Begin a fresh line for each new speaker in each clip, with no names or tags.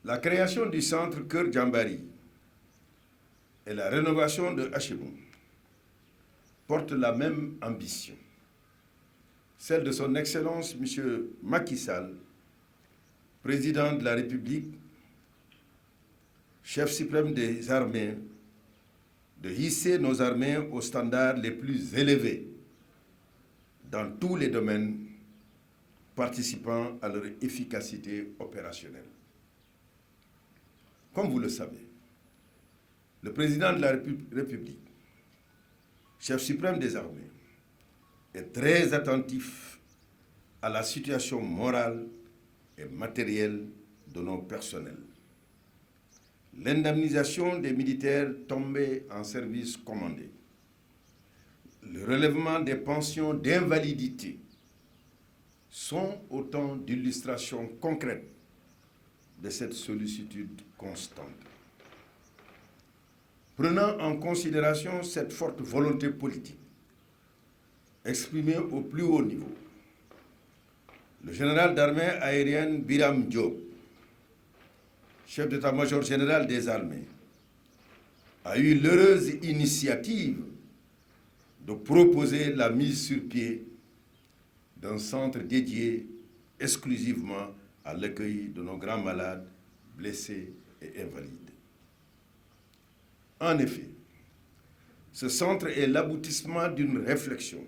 La création du centre Keur Djambari et la rénovation de Hachemou portent la même ambition, celle de son Excellence M. Macky Sall, président de la République, chef suprême des armées, de hisser nos armées aux standards les plus élevés dans tous les domaines participant à leur efficacité opérationnelle. Comme vous le savez, le président de la République, chef suprême des armées, est très attentif à la situation morale et matérielle de nos personnels. L'indemnisation des militaires tombés en service commandé, le relèvement des pensions d'invalidité sont autant d'illustrations concrètes de cette sollicitude constante. Prenant en considération cette forte volonté politique exprimée au plus haut niveau, le général d'armée aérienne Biram Diop, chef d'état-major général des armées, a eu l'heureuse initiative de proposer la mise sur pied d'un centre dédié exclusivement à l'accueil de nos grands malades, blessés et invalides. En effet, ce centre est l'aboutissement d'une réflexion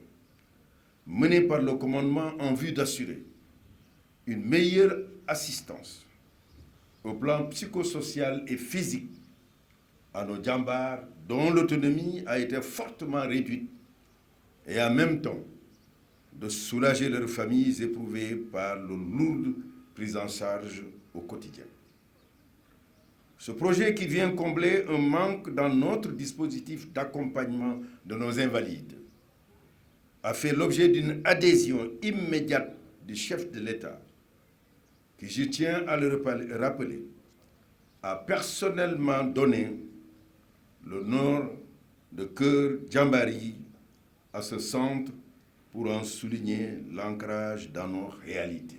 menée par le commandement en vue d'assurer une meilleure assistance au plan psychosocial et physique à nos djambars dont l'autonomie a été fortement réduite et en même temps de soulager leurs familles éprouvées par le lourde prise en charge au quotidien. Ce projet qui vient combler un manque dans notre dispositif d'accompagnement de nos invalides a fait l'objet d'une adhésion immédiate du chef de l'État, qui, je tiens à le rappeler, a personnellement donné le nom de Keur Djambari à ce centre pour en souligner l'ancrage dans nos réalités.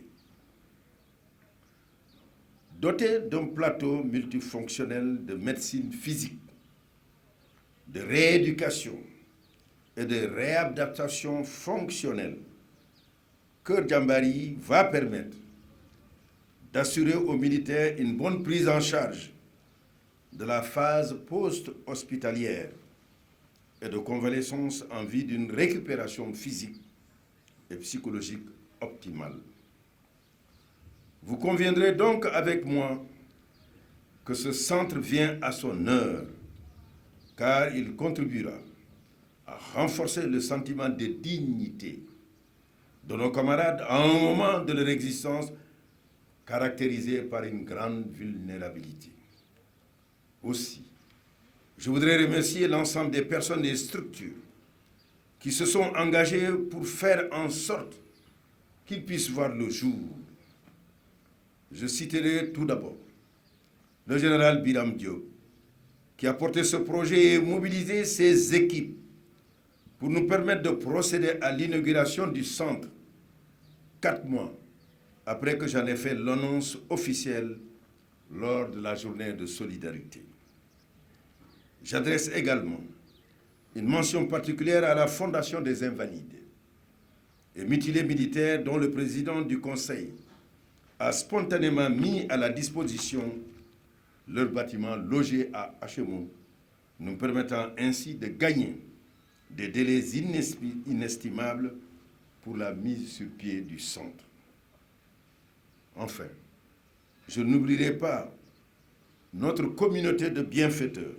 Doté d'un plateau multifonctionnel de médecine physique, de rééducation et de réadaptation fonctionnelle, Keur Djambari va permettre d'assurer aux militaires une bonne prise en charge de la phase post-hospitalière et de convalescence en vue d'une récupération physique et psychologique optimale. Vous conviendrez donc avec moi que ce centre vient à son heure, car il contribuera à renforcer le sentiment de dignité de nos camarades à un moment de leur existence caractérisé par une grande vulnérabilité. Aussi, je voudrais remercier l'ensemble des personnes et des structures qui se sont engagées pour faire en sorte qu'ils puissent voir le jour. Je citerai tout d'abord le général Biram Diop, qui a porté ce projet et mobilisé ses équipes pour nous permettre de procéder à l'inauguration du centre 4 mois après que j'en ai fait l'annonce officielle lors de la journée de solidarité. J'adresse également une mention particulière à la Fondation des Invalides et mutilés militaires dont le président du Conseil a spontanément mis à la disposition leur bâtiment logé à Hachemou, nous permettant ainsi de gagner des délais inestimables pour la mise sur pied du centre. Enfin, je n'oublierai pas notre communauté de bienfaiteurs,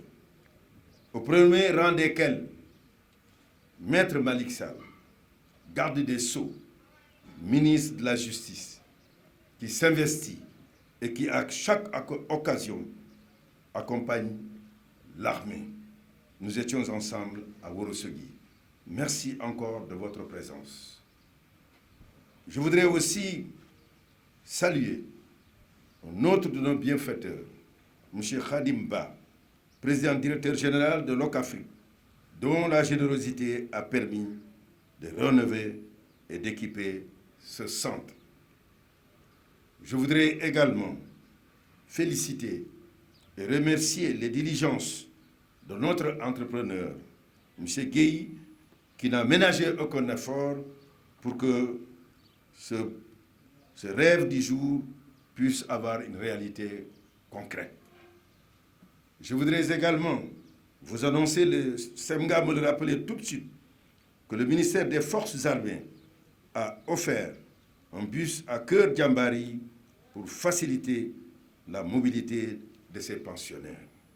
au premier rang desquels Maître Malick Sall, garde des Sceaux, ministre de la Justice, qui s'investit et qui, à chaque occasion, accompagne l'armée. Nous étions ensemble à Ourossogui. Merci encore de votre présence. Je voudrais aussi saluer un autre de nos bienfaiteurs, M. Khadim Ba, président directeur général de l'OCAFRIC, dont la générosité a permis de rénover et d'équiper ce centre. Je voudrais également féliciter et remercier les diligences de notre entrepreneur, M. Gueye, qui n'a ménagé aucun effort pour que ce rêve du jour puisse avoir une réalité concrète. Je voudrais également vous annoncer, le Semga me le rappelait tout de suite, que le ministère des Forces armées a offert un bus à Keur Diambari pour faciliter la mobilité de ces pensionnaires.